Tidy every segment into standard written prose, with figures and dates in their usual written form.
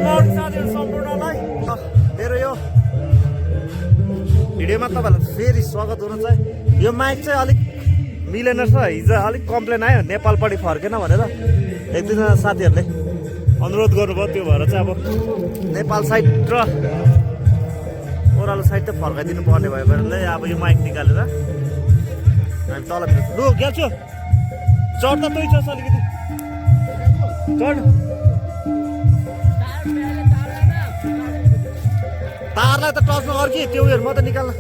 Morning साथीहरू सम्पूर्णलाई मेरो यो भिडियोमा तपाईँहरूलाई फेरि स्वागत हुनु छ। यो माइक चाहिँ अलिक मिलेन छ, हिजो अलिक कम्प्लेन आयो नेपालपट्टि फर्केन भनेर एक दुईजना साथीहरूले अनुरोध गर्नुभयो, त्यो भएर चाहिँ अब नेपाल साइड र ओह्रालो साइड त फर्काइदिनु पर्ने भयो भने अब यो माइक निकालेर हामी तल लु ग्याल्छु चढ्दा तै छ अलिकति चढ तारलाई त टच नगर कि त्यो उयोहरू मात्रै निकाल्न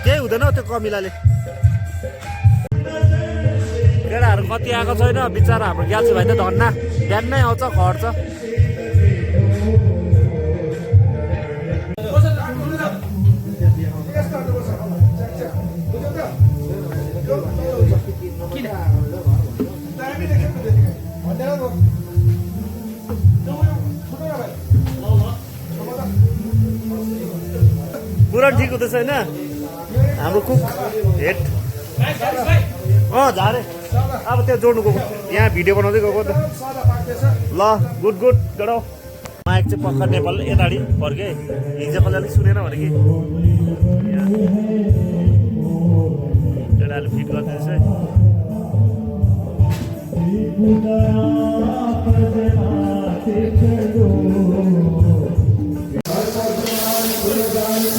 केही हुँदैन त्यो कमिलाले। केटाहरू कति आएको छैन बिचरा हाम्रो ग्याल्छु भाइ त धन्ना बिहानै आउँछ खट्छ। पुरा ठिक हुँदैछ होइन हाम्रो कुक हेड झारे अब त्यो जोड्नु गएको यहाँ भिडियो बनाउँदै गएको त ल गुड गुड गराउ। माइक चाहिँ पक्का नेपाल यताडि फर्के हिजो कसले अलिक सुनेन भने कि केटाहरूले फिट गरिदिँदैछ।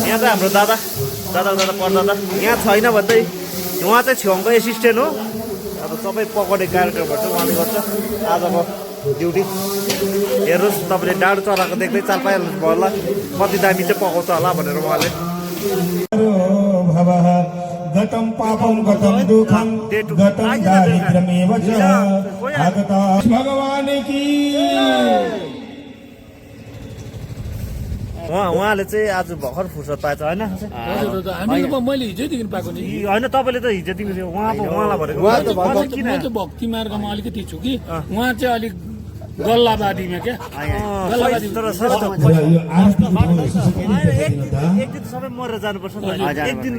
यहाँ चाहिँ हाम्रो दादा परदादा यहाँ छैन भन्दै उहाँ चाहिँ छेउको एसिस्टेन्ट हो। अब सबै पकाउने कार्यक्रमहरू चाहिँ उहाँले गर्छ आजको ड्युटी। हेर्नुहोस् तपाईँले डाँडो चलाएको देख्दै चाल पाइहाल्नु भयो होला कति दामी चाहिँ पकाउँछ होला भनेर उहाँले। गतं पापं गतं दुःखं गतं दारिद्र्यमेव च आगता भगवान की। उहाँले चाहिँ आज भर्खर फुर्सद पाएछ होइन मैले हिजोदेखि पाएको नि होइन तपाईँले त हिजोदेखि उहाँलाई भनेको किन भक्ति मार्गमा अलिकति छु कि उहाँ चाहिँ अलिक गल्लाबादीमा क्या एक दिन सबै मरेर जानुपर्छ एक दिन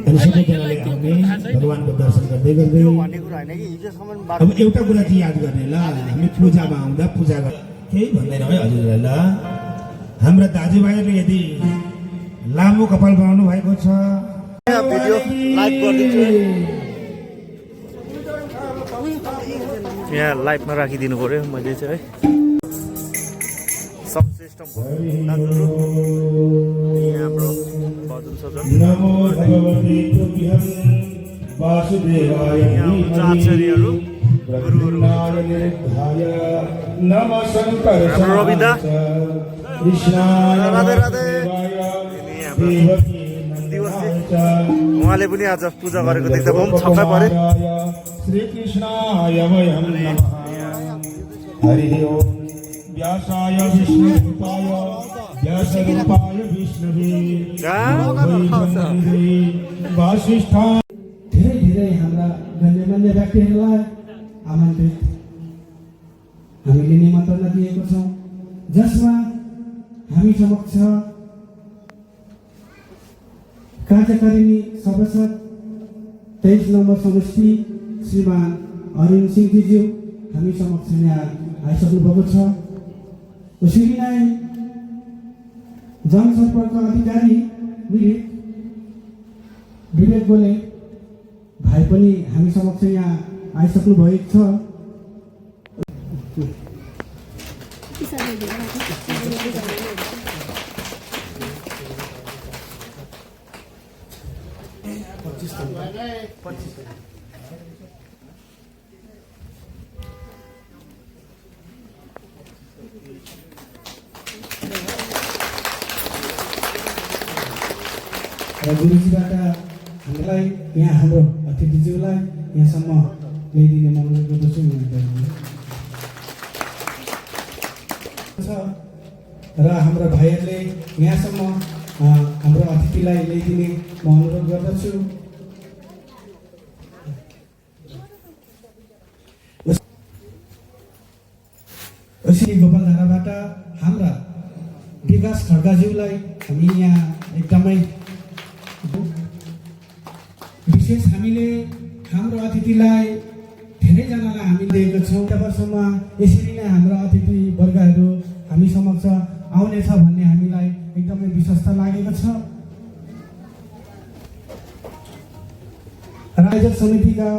भगवानको दर्शन गर्दै गर्दै भन्ने कुरा होइन कि हिजोसम्म अब एउटा कुरा चाहिँ याद गर्ने ल हामी पूजामा आउँदा पूजा गर केही भन्दैन है हजुरलाई ल। हाम्रा दाजुभाइहरूले यदि लामो कपाल बनाउनु भएको छ भिडियो लाइभ गरिदिन्छु यहाँ लाइभमा राखिदिनु पर्यो मैले चाहिँ है सब सिस्टम हाम्रो भजन सजन आचार्यहरू गुरुहरू हाम्रो रविदा राधे राधे उहाँले पनि आज पूजा गरेको देख्दा म पनि छक्कै परे। श्री कृष्णाय वयं नमः हरि ओम व्यासाय विष्णुरूपाय व्यासरूपाय विष्णवे वासिष्ठा। धेरै धेरै हाम्रा गण्यमान्य व्यक्तिहरूलाई आमन्त्रित हामीले निमन्त्रणा दिएको छौँ जसमा हामी समक्ष कार्यकारिणी सभासद 23 नम्बर समष्टि श्रीमान अरुण सिंहज्यू हामी समक्ष यहाँ आइसक्नु भएको छ। उसरी नै जनसम्पर्क अधिकारी विवेक गोले भाइ पनि हामी समक्ष यहाँ आइसक्नु भएको छ। गुरुजीबाट हामीलाई यहाँ हाम्रो अतिथिज्यूलाई यहाँसम्म ल्याइदिने म अनुरोध गर्दछु र हाम्रा भाइहरूले यहाँसम्म हाम्रो अतिथिलाई ल्याइदिने म अनुरोध गर्दछु। गोपालधाराबाट हाम्रा विकास खड्काज्यूलाई हामी यहाँ एकदमै विशेष हामीले हाम्रो अतिथिलाई धेरैजनालाई हामी दिएको छौँ। वर्षमा यसरी नै हाम्रो अतिथि वर्गहरू हुँदैछ भन्ने हामीलाई एकदमै विश्वस्त लागेको छ। आयोजक समितिका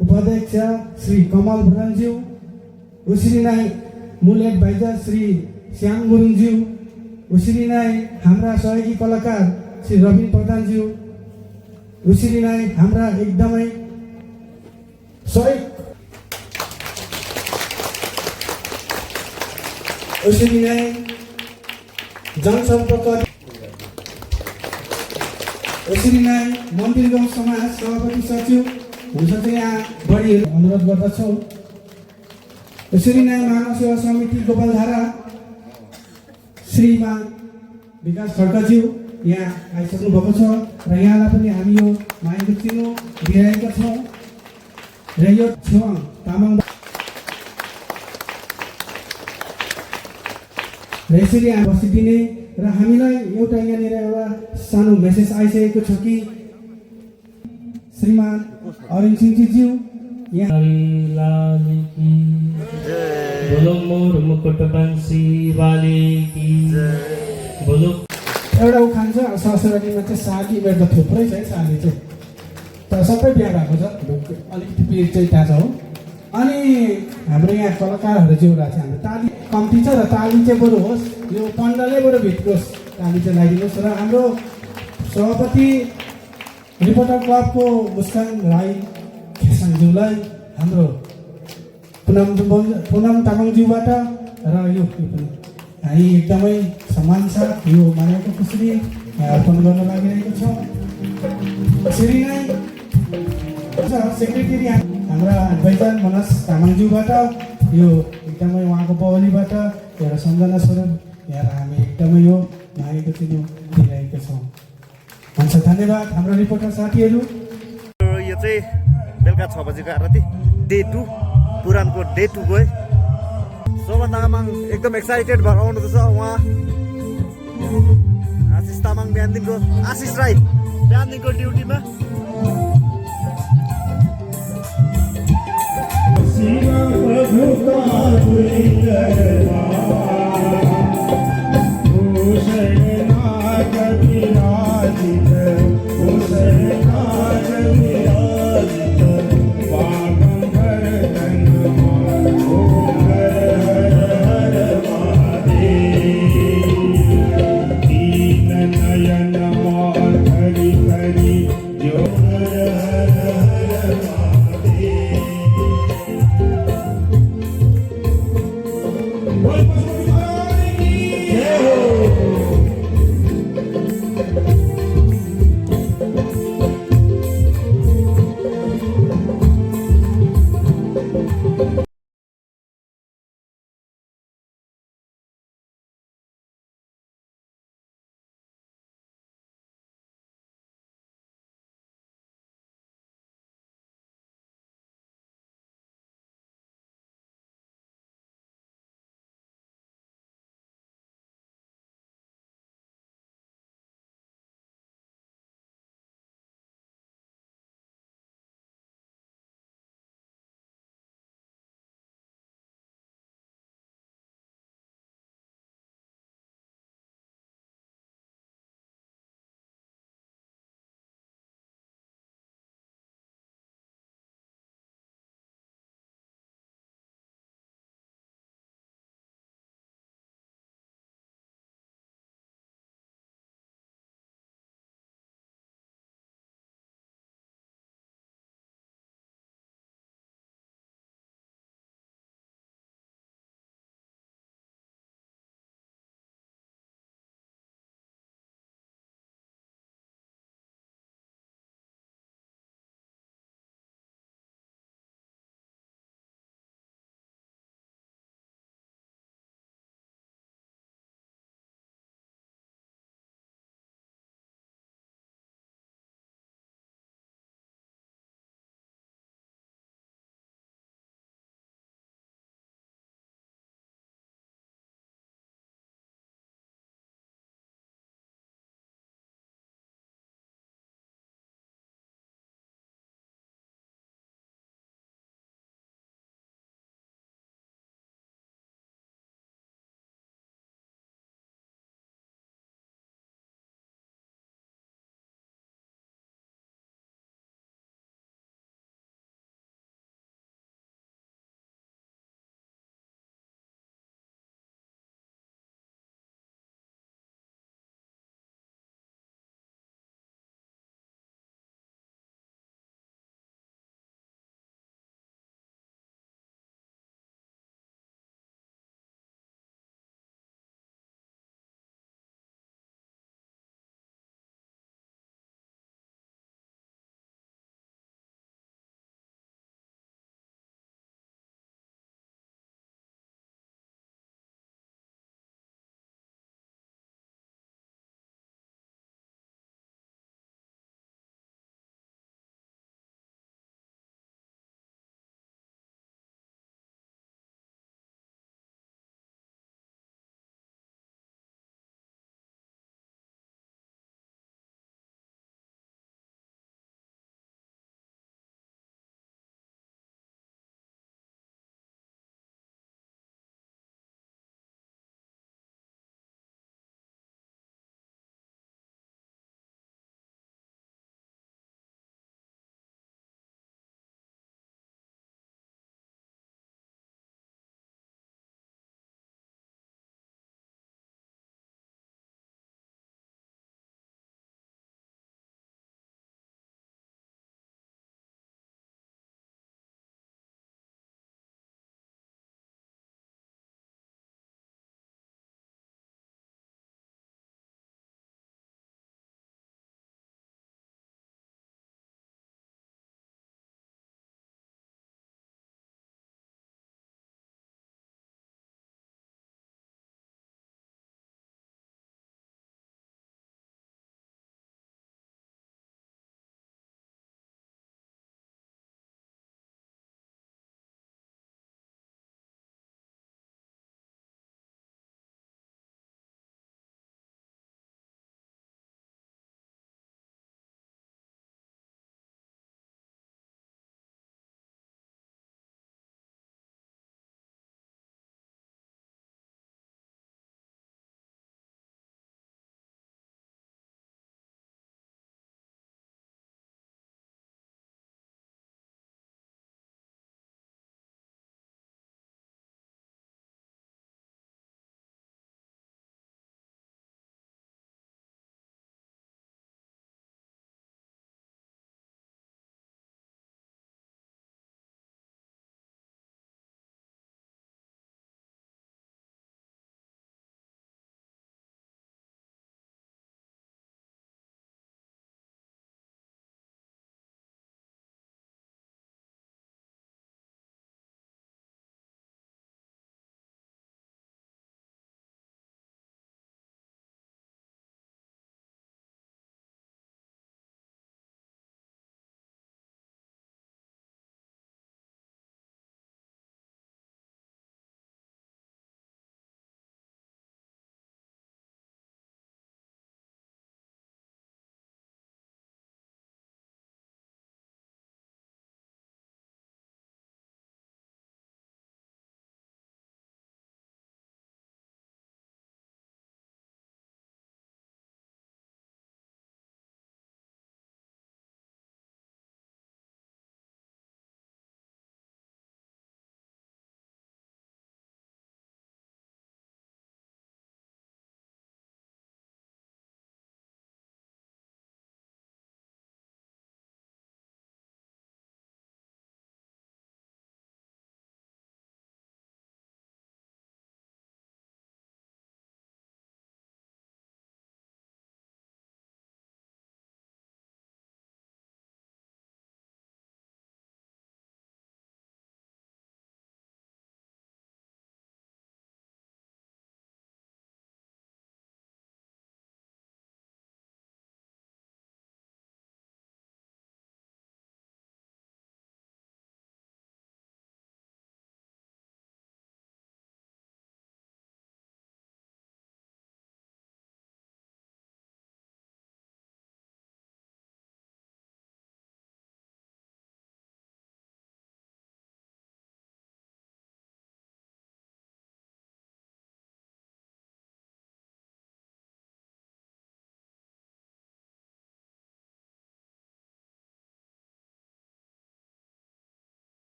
उपाध्यक्ष श्री कमल भुटनज्यू, उसरी नै मूल एडभाइजर श्री श्याम गुरुङज्यू, उसरी नै हाम्रा सहयोगी कलाकार श्री रविन प्रधानज्यू, उसरी नै हाम्रा एकदमै सहयोग, उसरी नै जनसम्पर्क, यसरी नै मन्दिर गाउँ समाज सभापति सचिव हुन्छ चाहिँ यहाँ बढी अनुरोध गर्दछौँ। यसरी नै मानव सेवा समिति गोपालधारा श्रीमान विकास खड्काज्यू यहाँ आइसक्नु भएको छ र यहाँलाई पनि हामी यो मायाको चिनो दिइरहेका छौँ। र यो छेवाङ तामाङ र यसरी बसिदिने र हामीलाई एउटा यहाँनिर एउटा सानो मेसेज आइसकेको छ कि श्रीमान अरुण सिंहज्यू यहाँ बोलो मोर मुकुट बंसी वाले की बोलो एउटा उखान छ ससुरालीमा चाहिँ साली मेरो त थुप्रै छ है साली चाहिँ तर सबै बिहा भएको छ अलिकति पिर चाहिँ त्यहाँ छ हो। अनि हाम्रो यहाँ कलाकारहरू चाहिँ एउटा चाहिँ हाम्रो ताली कम्ती छ र ताली चाहिँ बरु होस् यो पन्डलले बरु भित्रोस् ताली चाहिँ लगाइदिनुहोस्। र हाम्रो सभापति रिपोर्टर क्लबको मुस्कान राई खेसाङज्यूलाई हाम्रो पुनम तामाङज्यूबाट र यो पनि हामी एकदमै सम्मान छ यो मानेको खुसी अर्पण गर्न लागिरहेको छ। यसरी नै सेक्रेटरी हाम्रा एडभाइजर मनोज तामाङज्यूबाट यो एकदमै उहाँको पहलीबाट एउटा सम्झना स्वरूप यहाँ हामी एकदमै यो मागेको चिनो दिइरहेका छौँ। हुन्छ धन्यवाद हाम्रो रिपोर्टर साथीहरू। यो चाहिँ बेलुका 6 बजेको आरती डे 2 पुरानको डे 2 गए। शोभा तामाङ एकदम एक्साइटेड भएर आउनुहुँदैछ। उहाँ आशिष तामाङ बिहानदेखिको आशिष राई बिहानदेखिको ड्युटीमा।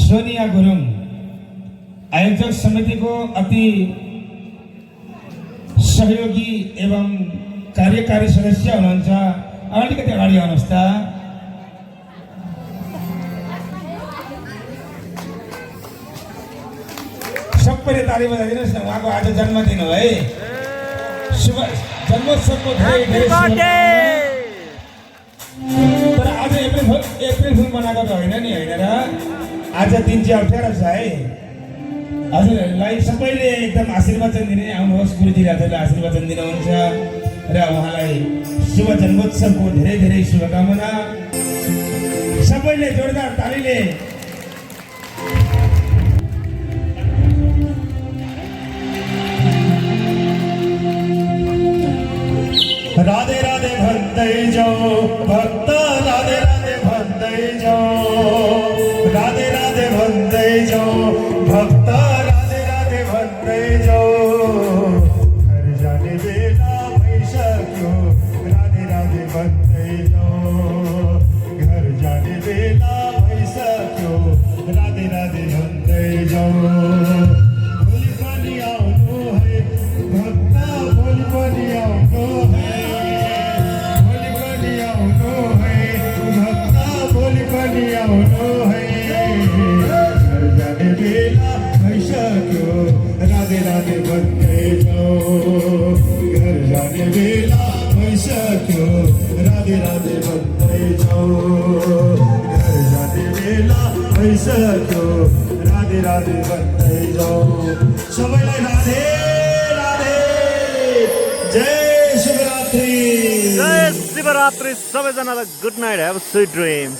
सोनिया गुरुङ आयोजक समितिको अति सहयोगी एवं कार्यकारी सदस्य हुनुहुन्छ। अलिकति अगाडि आउनुहोस् त। सबैले ताली बजाइदिनुहोस् न, उहाँको आज जन्मदिन हो है। शुभ जन्मोत्सवको धेरै धेरै तर आज एप्रिल फुल मनाएको त होइन नि, होइन र? आज दिन चाहिँ अप्ठ्यारो छ है। हजुरहरूलाई सबैले एकदम आशीर्वाचन दिने आउनुहोस्, गुरुजी हजुरले आशीर्वाचन दिनुहुन्छ र उहाँलाई शुभ जन्मोत्सवको धेरै धेरै शुभकामना। सबैले जोरदार तालीले राधे राधे भन्दै जाऊ भक्त, राधे राधे भन्दै जाऊ, राधे राधे भन्दै जाऊ भक्त, राधे राधे भन्दै जाऊ। घर जाने बेला भइसक्यो, राधे राधे भन्दै जाऊ, घर जाने बेला भइसक्यो, राधे राधे भन्दै जाऊ। भोलि पनि आउनु है भक्त, भोलि पनि आउनु है, भोलि पनि आउनु है। घर जाने बेला भइसक्यो, राधे राधे भन्दै जाऊ, घर जाने बेला भइसक्यो, राधे राधे भन्दै जाऊ, घर जाने बेला भइसक्यो, राधे राधे भन्दै जाऊ। सबैलाई राधे राधे, जय शिवरात्रि। जय शिवरात्रि सबैजनालाई good night, have a sweet dream.